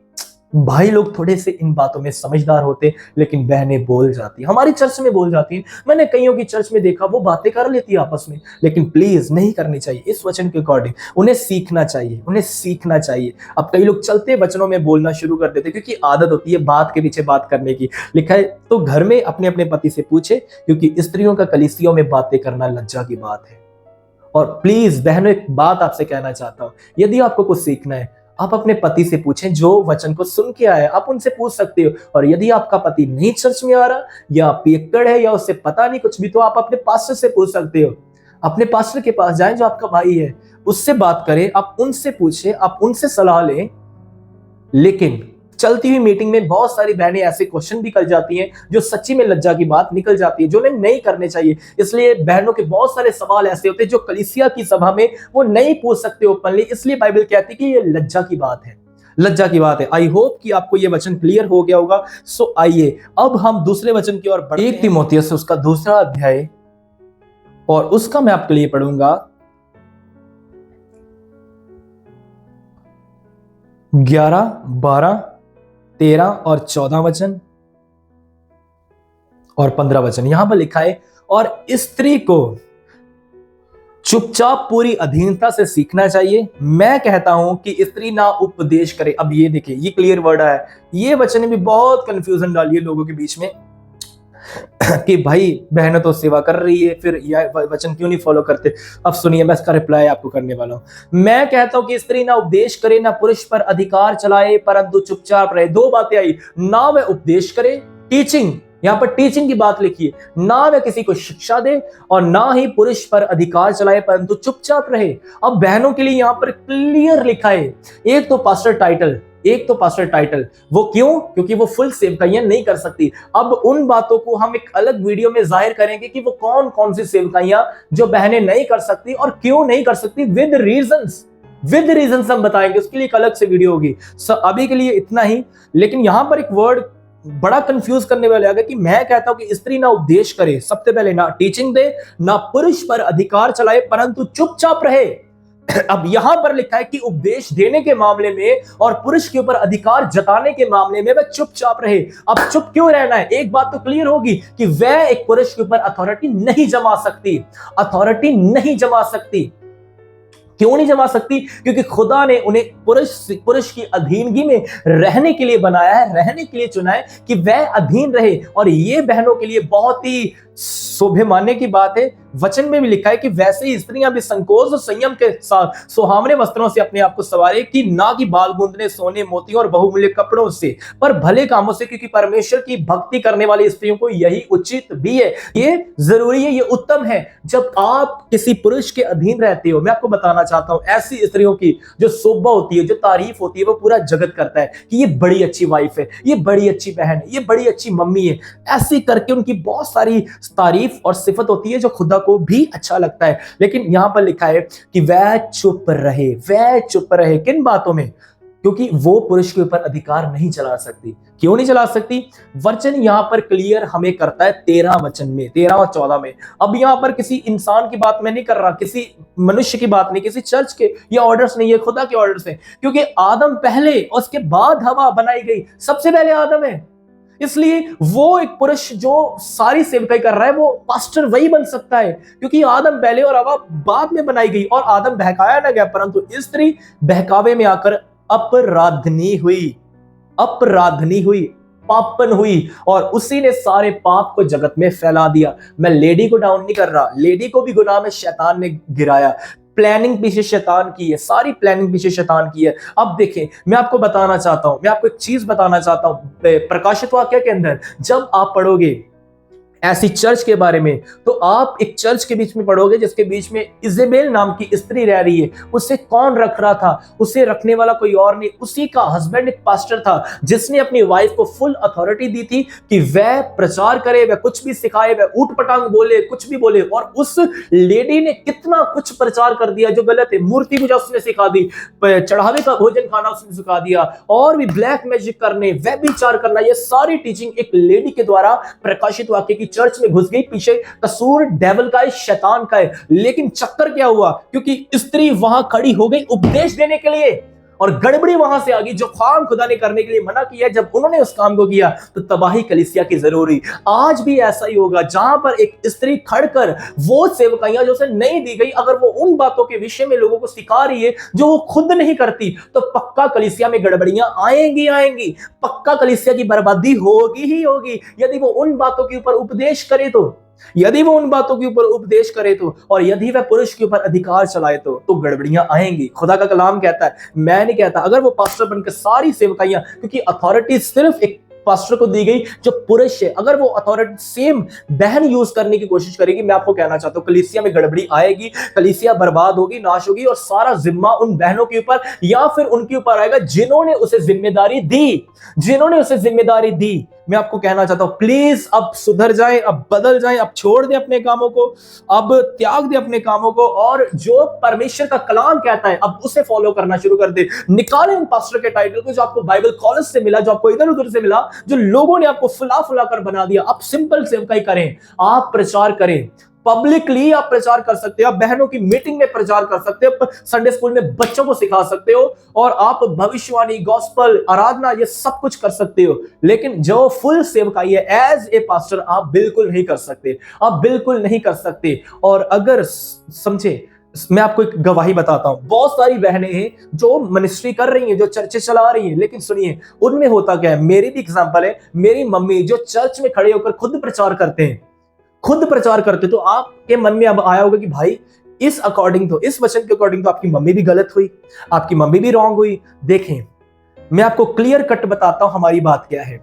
भाई लोग थोड़े से इन बातों में समझदार होते, लेकिन बहनें बोल जाती, हमारी चर्च में बोल जाती हैं। मैंने कईयों की चर्च में देखा वो बातें कर लेती है आपस में, लेकिन प्लीज नहीं करनी चाहिए। इस वचन के अकॉर्डिंग उन्हें सीखना चाहिए। अब कई लोग चलते वचनों में बोलना शुरू कर देते क्योंकि आदत होती है बात के पीछे बात करने की। लिखा है तो घर में अपने अपने पति से पूछे, क्योंकि स्त्रियों का कलीसियों में बातें करना लज्जा की बात है। और प्लीज बहनों, एक बात आपसे कहना चाहता हूं, यदि आपको कुछ सीखना है आप अपने पति से पूछें, जो वचन को सुन के आए आप उनसे पूछ सकते हो। और यदि आपका पति नहीं चर्च में आ रहा, या पियक्कड़ है, या उससे पता नहीं कुछ भी, तो आप अपने पास्टर से पूछ सकते हो। अपने पास्टर के पास जाएं जो आपका भाई है, उससे बात करें, आप उनसे पूछें, आप उनसे सलाह लें। लेकिन चलती हुई मीटिंग में बहुत सारी बहनें ऐसे क्वेश्चन भी कर जाती हैं जो सच्ची में लज्जा की बात निकल जाती है, जो उन्हें नहीं करने चाहिए। इसलिए बहनों के बहुत सारे सवाल ऐसे होते हैं जो कलीसिया की सभा में वो नहीं पूछ सकते ओपनली, इसलिए बाइबल कहती है कि ये लज्जा की बात है। लज्जा की बात है। आई होप कि आपको ये वचन क्लियर हो गया होगा। सो आइए अब हम दूसरे वचन की ओर बढ़ते हैं। 1 तीमुथियुस उसका दूसरा अध्याय और उसका मैं आपके लिए पढ़ूंगा 11, 12, 13 और 14 वचन और 15 वचन। यहां पर लिखा है, और स्त्री को चुपचाप पूरी अधीनता से सीखना चाहिए। मैं कहता हूं कि स्त्री ना उपदेश करे। अब ये देखिए, ये क्लियर वर्ड है। ये वचन भी बहुत कंफ्यूजन डाली है लोगों के बीच में कि भाई बहन तो सेवा कर रही है, फिर यह वचन क्यों नहीं फॉलो करते। अब सुनिए, मैं इसका रिप्लाई आपको करने वाला हूं। मैं कहता हूं कि स्त्री ना उपदेश करे, ना पुरुष पर अधिकार चलाए, परंतु चुपचाप रहे। दो बातें आई, ना वह उपदेश करे, टीचिंग, यहां पर टीचिंग की बात लिखी है, ना वह किसी को शिक्षा दे और ना ही पुरुष पर अधिकार चलाए, परंतु चुपचाप रहे। अब बहनों के लिए यहां पर क्लियर लिखा है, एक तो पास्टर टाइटल, वो क्यों? क्योंकि वो फुल सेवकाइयां नहीं कर सकती। अब उन बातों को हम एक अलग वीडियो में जाहिर करेंगे कि वो कौन कौन सी सेवकाइयां जो बहनें नहीं कर सकती और क्यों नहीं कर सकती, विद रीजंस हम बताएंगे। उसके लिए एक अलग से वीडियो होगी। अभी के लिए इतना ही। लेकिन यहां पर एक वर्ड बड़ा कंफ्यूज करने वाले आ गया कि मैं कहता हूं कि स्त्री ना उपदेश करे, सबसे पहले ना टीचिंग दे, ना पुरुष पर अधिकार चलाए, परंतु चुपचाप रहे। अब यहां पर लिखा है कि उपदेश देने के मामले में और पुरुष के ऊपर अधिकार जताने के मामले में वह चुपचाप रहे। अब चुप क्यों रहना है? एक बात तो क्लियर होगी कि वह एक पुरुष के ऊपर अथॉरिटी नहीं जमा सकती। क्यों नहीं जमा सकती? क्योंकि खुदा ने उन्हें पुरुष की अधीनगी में रहने के लिए बनाया है, रहने के लिए चुना है कि वह अधीन रहे। और ये बहनों के लिए बहुत ही शोभे मानने की बात है। वचन में भी लिखा है कि वैसे ही स्त्रियां भी संकोच और संयम के साथ सुहावने वस्त्रों से अपने आप को सवारे, कि ना कि बाल गूंदने, सोने, मोतियों और बहुमूल्य कपड़ों से, पर भले कामों से, क्योंकि परमेश्वर की भक्ति करने वाली स्त्रियों को यही उचित भी है। ये जरूरी है, ये उत्तम है। जब आप किसी पुरुष के अधीन रहते हो, मैं आपको बताना चाहता हूं, ऐसी स्त्रियों की जो शोभा होती है, जो तारीफ होती है, वो पूरा जगत करता है कि ये बड़ी अच्छी वाइफ है, ये बड़ी अच्छी बहन है, ये बड़ी अच्छी मम्मी है। ऐसी करके उनकी बहुत सारी तारीफ और सिफत होती है जो खुदा को भी अच्छा लगता है। लेकिन यहां पर लिखा है कि वह चुप रहे। किन बातों में? क्योंकि वो पुरुष के ऊपर अधिकार नहीं चला सकती। क्यों नहीं चला सकती? वचन यहां पर क्लियर हमें करता है 13 वचन में, 13 और 14 में। अब यहां पर किसी इंसान की बात मैं नहीं कर रहा, किसी मनुष्य की बात नहीं, किसी चर्च के ये ऑर्डर्स नहीं है, खुदा के ऑर्डर्स हैं। क्योंकि आदम पहले और उसके बाद हवा बनाई गई, सबसे पहले आदम है। इसलिए वो एक पुरुष जो सारी सेवकाई कर रहा है, वो पास्टर वही बन सकता है, क्योंकि आदम पहले और हवा बाद में बनाई गई। और आदम बहकाया ना गया, परंतु स्त्री बहकावे में आकर अपराधनी हुई, पापन हुई, और उसी ने सारे पाप को जगत में फैला दिया। मैं लेडी को डाउन नहीं कर रहा, लेडी को भी गुनाह में शैतान ने गिराया। प्लानिंग पीछे शैतान की है, सारी प्लानिंग पीछे शैतान की है। अब देखें, मैं आपको बताना चाहता हूं, मैं आपको एक चीज बताना चाहता हूं। प्रकाशित वाक्य के अंदर जब आप पढ़ोगे ऐसी चर्च के बारे में, तो आप एक चर्च के बीच में पढ़ोगे जिसके बीच में इजेबेल नाम की स्त्री रह रही है। उसे कौन रख रहा था? उसे रखने वाला कोई और नहीं, उसी का हस्बैंड एक पास्टर था, जिसने अपनी वाइफ को फुल अथॉरिटी दी थी कि वह प्रचार करे, वह कुछ भी सिखाए, वह ऊट पटांग बोले, कुछ भी बोले। और उस लेडी ने कितना कुछ प्रचार कर दिया जो गलत है। मूर्ति पूजा उसने सिखा दी, चढ़ावे का भोजन खाना उसने सिखा दिया, और भी ब्लैक मैजिक करने, व्यभिचार करना, ये सारी टीचिंग एक लेडी के द्वारा प्रकाशित वाक्य की चर्च में घुस गई। पीछे कसूर डेविल का है, शैतान का है। लेकिन चक्कर क्या हुआ? क्योंकि स्त्री वहां खड़ी हो गई उपदेश देने के लिए, और गड़बड़ी वहां से आ गई। जो काम खुदा ने करने के लिए मना किया, जब उन्होंने उस काम को किया तो तबाही कलीसिया की जरूरी। आज भी ऐसा ही होगा, जहां पर एक स्त्री खड़कर वो सेवकाइयां जो उसे नहीं दी गई, अगर वो उन बातों के विषय में लोगों को सिखा रही है जो वो खुद नहीं करती, तो पक्का कलीसिया में गड़बड़ियां आएंगी। पक्का कलीसिया की बर्बादी होगी ही होगी, यदि वो उन बातों के ऊपर उपदेश करे तो, और यदि वह पुरुष के ऊपर अधिकार चलाए तो गड़बड़ियां आएंगी। खुदा का कलाम कहता है, मैं नहीं कहता। अगर वो पास्टर बनकर सारी सेवकाइयां, क्योंकि अथॉरिटी सिर्फ एक पास्टर को दी गई जो पुरुष है, अगर वो अथॉरिटी सेम बहन यूज करने की कोशिश करेगी, मैं आपको कहना चाहता हूं कलीसिया में गड़बड़ी आएगी, कलीसिया बर्बाद होगी, नाश होगी, और सारा जिम्मा उन बहनों के ऊपर या फिर उनके ऊपर आएगा जिन्होंने उसे जिम्मेदारी दी। मैं आपको कहना चाहता हूं प्लीज अब सुधर जाए, अब बदल जाए, अब छोड़ दे अपने कामों को, अब त्याग दे अपने कामों को, और जो परमेश्वर का कलाम कहता है अब उसे फॉलो करना शुरू कर दे। निकाले इन पास्टर के टाइटल को जो आपको बाइबल कॉलेज से मिला, जो आपको इधर उधर से मिला, जो लोगों ने आपको फुला फुला कर बना दिया। आप सिंपल सेवकाई करें, आप प्रचार करें, पब्लिकली आप प्रचार कर सकते हो, आप बहनों की मीटिंग में प्रचार कर सकते हो, संडे स्कूल में बच्चों को सिखा सकते हो, और आप भविष्यवाणी, गॉस्पल, आराधना, ये सब कुछ कर सकते हो। लेकिन जो फुल सेवकाई है एज ए पास्टर आप बिल्कुल नहीं कर सकते, आप बिल्कुल नहीं कर सकते। और अगर समझे, मैं आपको एक गवाही बताता हूं, बहुत सारी बहनें हैं जो मिनिस्ट्री कर रही हैं, जो चर्चे चला रही हैं, लेकिन सुनिए उनमें होता क्या है। मेरी भी एग्जांपल है, मेरी मम्मी जो चर्च में खड़े होकर खुद प्रचार करते हैं, खुद प्रचार करते, तो आपके मन में अब आया होगा कि भाई इस अकॉर्डिंग, तो इस वचन के अकॉर्डिंग तो आपकी मम्मी भी गलत हुई, आपकी मम्मी भी रॉन्ग हुई। देखें, मैं आपको क्लियर कट बताता हूं हमारी बात क्या है।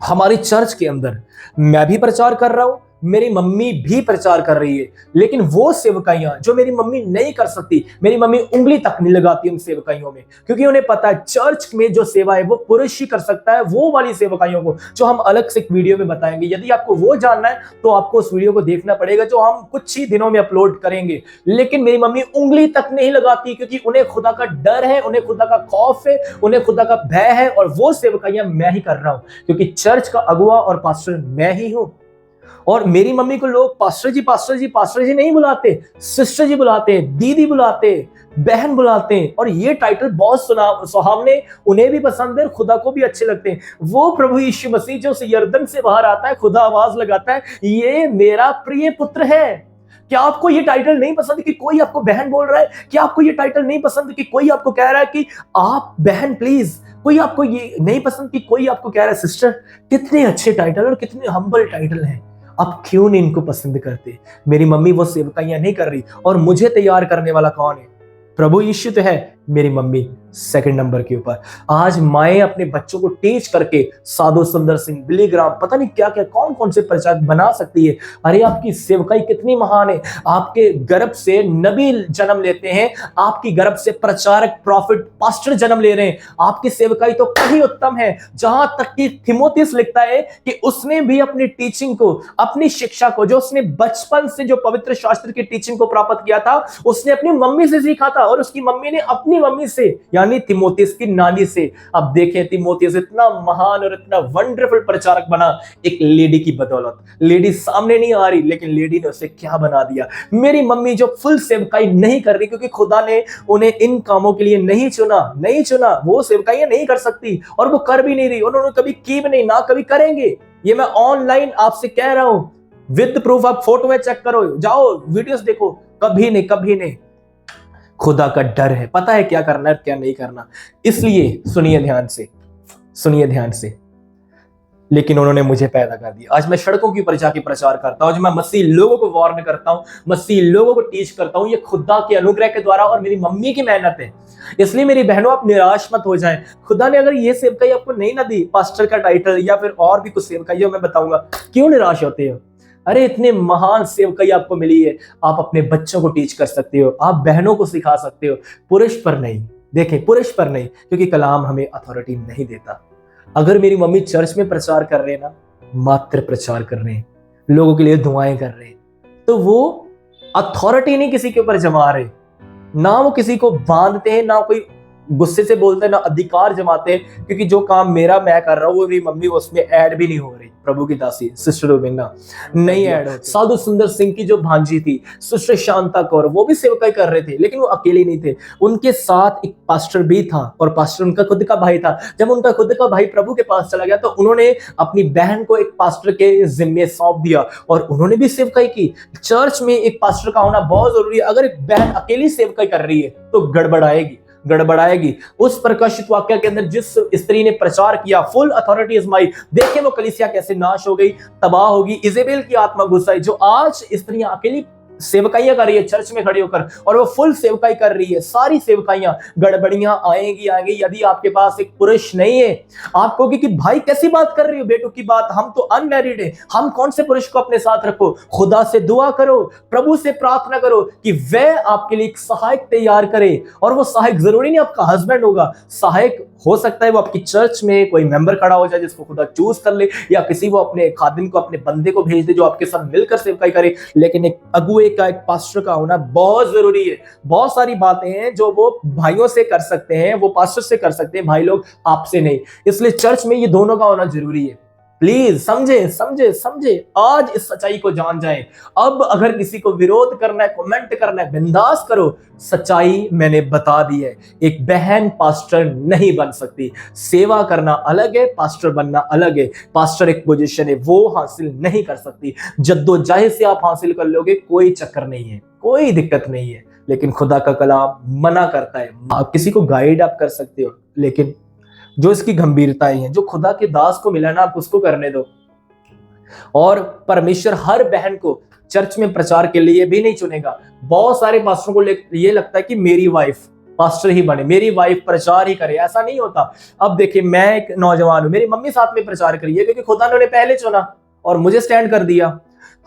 हमारी चर्च के अंदर मैं भी प्रचार कर रहा हूं, मेरी मम्मी भी प्रचार कर रही है, लेकिन वो सेवकाइयां जो मेरी मम्मी नहीं कर सकती, मेरी मम्मी उंगली तक नहीं लगाती उन सेवकाइयों में, क्योंकि उन्हें पता है चर्च में जो सेवा है वो पुरुष ही कर सकता है, वो वाली सेवकाइयों को जो हम अलग से एक वीडियो में बताएंगे। यदि आपको वो जानना है तो आपको उस वीडियो को देखना पड़ेगा, जो हम कुछ ही दिनों में अपलोड करेंगे। लेकिन मेरी मम्मी उंगली तक नहीं लगाती, क्योंकि उन्हें खुदा का डर है, उन्हें खुदा का खौफ है, उन्हें खुदा का भय है, और वो सेवकाइयां मैं ही कर रहा हूं, क्योंकि चर्च का अगुआ और पास्टर मैं ही हूं। और मेरी मम्मी को लोग पास्टर जी पास्टर जी पास्टर जी नहीं बुलाते, सिस्टर जी बुलाते हैं, दीदी बुलाते हैं, बहन बुलाते हैं, और ये टाइटल बहुत सुहावने उन्हें भी पसंद है, खुदा को भी अच्छे लगते हैं। वो प्रभु यीशु मसीह जो यरदन से बाहर आता है, खुदा आवाज लगाता है, ये मेरा प्रिय पुत्र है। क्या आपको ये टाइटल नहीं पसंद कि कोई आपको बहन बोल रहा है? क्या आपको ये टाइटल नहीं पसंद कि कोई आपको कह रहा है कि आप बहन प्लीज? कोई आपको ये नहीं पसंद कि कोई आपको कह रहा है सिस्टर? कितने अच्छे टाइटल और कितने हम्बल टाइटल हैं। आप क्यों नहीं इनको पसंद करते? मेरी मम्मी वो सेवकाइयां नहीं कर रही, और मुझे तैयार करने वाला कौन है? प्रभु यीशु तो है, मेरी मम्मी सेकंड नंबर के ऊपर। आज माएँ अपने बच्चों को टीच करके साधु सुंदर सिंह, बिली ग्राम, पता नहीं क्या क्या कौन कौन से प्रचारक बना सकती है। अरे आपकी सेवकाई कितनी महान है। आपके गर्भ से नबी जन्म लेते हैं, आपकी गर्भ से प्रचारक, प्रॉफिट, पास्टर जन्म ले रहे हैं। आपकी सेवकाई तो कहीं उत्तम है, जहां तक कि थिमोथियस लिखता है कि उसने भी अपनी टीचिंग को, अपनी शिक्षा को, जो उसने बचपन से जो पवित्र शास्त्र की टीचिंग को प्राप्त किया था, उसने अपनी मम्मी से सीखा था, और उसकी मम्मी ने अपनी मम्मी से, यानी तिमोथियस की नानी से। अब देखें, तिमोथियस इतना महान और इतना वंडरफुल प्रचारक बना एक लेडी की बदौलत। लेडी सामने नहीं आ रही, लेकिन लेडी ने उसे क्या बना दिया। मेरी मम्मी जो फुल सेवकाई नहीं कर रही, क्योंकि खुदा ने उन्हें इन कामों के लिए नहीं चुना, वो सेवकाइयां नहीं कर सकती, और वो कर भी नहीं रही, उन्होंने कभी की भी नहीं, ना कभी करेंगे। ये मैं ऑनलाइन आपसे कह रहा हूं, विद प्रूफ। आप फोटो में चेक करो, जाओ वीडियोस देखो, कभी नहीं, कभी नहीं। खुदा का डर है, पता है क्या करना है क्या नहीं करना। इसलिए सुनिए ध्यान से। लेकिन उन्होंने मुझे पैदा कर दिया। आज मैं सड़कों के ऊपर जाके प्रचार करता हूं, आज मैं मसीह लोगों को वार्न करता हूं, मसीह लोगों को टीच करता हूं। ये खुदा के अनुग्रह के द्वारा और मेरी मम्मी की मेहनत है। इसलिए मेरी बहनों, आप निराश मत हो जाएं। खुदा ने अगर ये सेवकाई आपको नहीं ना दी, पास्टर का टाइटल या फिर और भी कुछ सेवकाई, मैं बताऊंगा क्यों निराश होते हो। अरे इतने महान सेवकाई आपको मिली है, आप अपने बच्चों को टीच कर सकते हो, आप बहनों को सिखा सकते हो, पुरुष पर नहीं। देखें, पुरुष पर नहीं, क्योंकि कलाम हमें अथॉरिटी नहीं देता। अगर मेरी मम्मी चर्च में प्रचार कर रहे हैं ना, मात्र प्रचार कर रहे हैं, लोगों के लिए दुआएं कर रहे हैं, तो वो अथॉरिटी नहीं किसी के ऊपर जमा रहे, ना वो किसी को बांधते हैं, ना कोई गुस्से से बोलते हैं, ना अधिकार जमाते हैं। क्योंकि जो काम मैं कर रहा हूँ, वो मेरी मम्मी उसमें ऐड भी नहीं हो रही। प्रभु की दासी सिस्टर रुबीना नहीं ऐड होती। साधु सुंदर सिंह की जो भांजी थी सिस्टर शांता कौर, वो भी सेवकाई कर रहे थे, लेकिन वो अकेले नहीं थे, उनके साथ एक पास्टर भी था, और पास्टर उनका खुद का भाई था। जब उनका खुद का भाई प्रभु के पास चला गया, तो उन्होंने अपनी बहन को एक पास्टर के जिम्मे सौंप दिया, और उन्होंने भी सेवकाई की। चर्च में एक पास्टर का होना बहुत जरूरी है। अगर एक बहन अकेली सेवकाई कर रही है तो गड़बड़ाएगी। उस प्रकाशित वाक्य के अंदर जिस स्त्री ने प्रचार किया, फुल अथॉरिटी इज माई, देखें वो कलीसिया कैसे नाश हो गई, तबाह होगी। इजेबेल की आत्मा घुस आई। जो आज स्त्रियां अकेली सेवकाइयां कर रही है चर्च में खड़ी होकर, और वो फुल सेवकाई कर रही है, सारी सेवकाइयां, गड़बड़ियां आएंगी आएंगी यदि आपके पास एक पुरुष नहीं है। आप कहोगे कि भाई कैसी बात कर रही हो बेटू की बात, हम तो अनमैरिड है, हम कौन से पुरुष को अपने साथ रखो। खुदा से दुआ करो, प्रभु से प्रार्थना करो कि वह आपके लिए एक सहायक तैयार करे, और वो सहायक जरूरी नहीं आपका हस्बैंड होगा, सहायक हो सकता है वो आपकी चर्च में कोई मेंबर खड़ा हो जाए जिसको खुदा चूज कर ले, या किसी वो अपने खादिम को, अपने बंदे को भेज दे जो आपके साथ मिलकर सेवकाई करे। लेकिन एक अगुए का, एक पास्टर का होना बहुत जरूरी है। बहुत सारी बातें हैं जो वो भाइयों से कर सकते हैं, वो पास्टर से कर सकते हैं, भाई लोग आपसे नहीं। इसलिए चर्च में ये दोनों का होना जरूरी है। प्लीज समझे समझे समझे, आज इस सच्चाई को जान जाएं। अब अगर किसी को विरोध करना है, कमेंट करना है, बिंदास करो। सच्चाई मैंने बता दी है, एक बहन पास्टर नहीं बन सकती। सेवा करना अलग है, पास्टर बनना अलग है। पास्टर एक पोजीशन है, वो हासिल नहीं कर सकती। जद्दोजहद से आप हासिल कर लोगे, कोई चक्कर नहीं है, कोई दिक्कत नहीं है। लेकिन खुदा का कलाम मना करता है। आप किसी को गाइड आप कर सकते हो, लेकिन जो इसकी गंभीरताएं हैं, जो खुदा के दास को मिला ना, आप उसको करने दो। और परमेश्वर हर बहन को चर्च में प्रचार के लिए भी नहीं चुनेगा। बहुत सारे पास्टरों को ये लगता है कि मेरी वाइफ पास्टर ही बने, मेरी वाइफ प्रचार ही करे। ऐसा नहीं होता। अब देखिए, मैं एक नौजवान हूं, मेरी मम्मी साथ में प्रचार करी है क्योंकि खुदा ने उन्हें पहले चुना और मुझे स्टैंड कर दिया।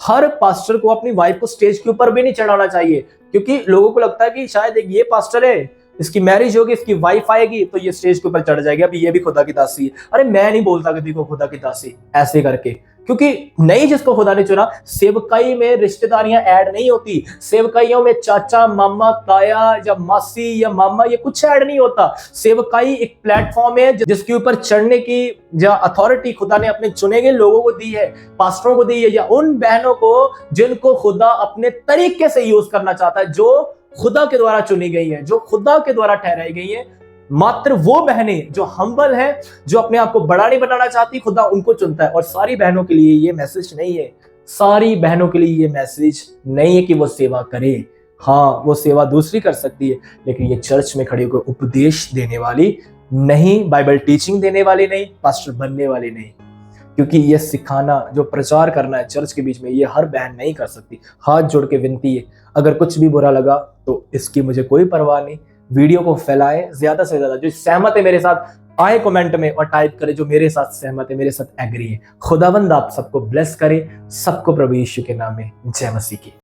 हर पास्टर को अपनी वाइफ को स्टेज के ऊपर भी नहीं चढ़ाना चाहिए, क्योंकि लोगों को लगता है कि शायद एक ये पास्टर है, इसकी मैरिज होगी, इसकी वाइफ आएगी तो ये स्टेज के ऊपर चढ़ जाएगी, अभी ये भी खुदा की दासी है। अरे मैं नहीं बोलता कभी को खुदा की दासी ऐसे करके, क्योंकि नहीं, जिसको खुदा ने चुना। सेवकाई में रिश्तेदारियां ऐड नहीं होती। सेवकाइयों में चाचा, मामा, ताया या मासी या मामा, ये कुछ ऐड नहीं होता। सेवकाई एक प्लेटफॉर्म है जिसके ऊपर चढ़ने की या अथॉरिटी खुदा ने अपने चुने गए लोगों को दी है, पास्टरों को दी है, या उन बहनों को जिनको खुदा अपने तरीके से यूज करना चाहता है, जो खुदा के द्वारा चुनी गई है, जो खुदा के द्वारा ठहराई गई है। मात्र वो बहनें जो हम्बल है, जो अपने आप को बड़ा नहीं बनाना चाहती, खुदा उनको चुनता है। और सारी बहनों के लिए ये मैसेज नहीं है, सारी बहनों के लिए ये मैसेज नहीं है कि वो सेवा करे। हाँ, वो सेवा दूसरी कर सकती है, लेकिन ये चर्च में खड़ी होकर उपदेश देने वाली नहीं, बाइबल टीचिंग देने वाली नहीं, पास्टर बनने वाली नहीं। क्योंकि ये सिखाना, जो प्रचार करना है चर्च के बीच में, ये हर बहन नहीं कर सकती। हाथ जोड़ के विनती है, अगर कुछ भी बुरा लगा तो इसकी मुझे कोई परवाह नहीं। वीडियो को फैलाएं ज्यादा से ज्यादा। जो सहमत है मेरे साथ आए कमेंट में और टाइप करे जो मेरे साथ सहमत है, मेरे साथ एग्री है। खुदावंद आप सबको ब्लेस करे। सबको प्रभु यीशु के नाम में जय मसीह की।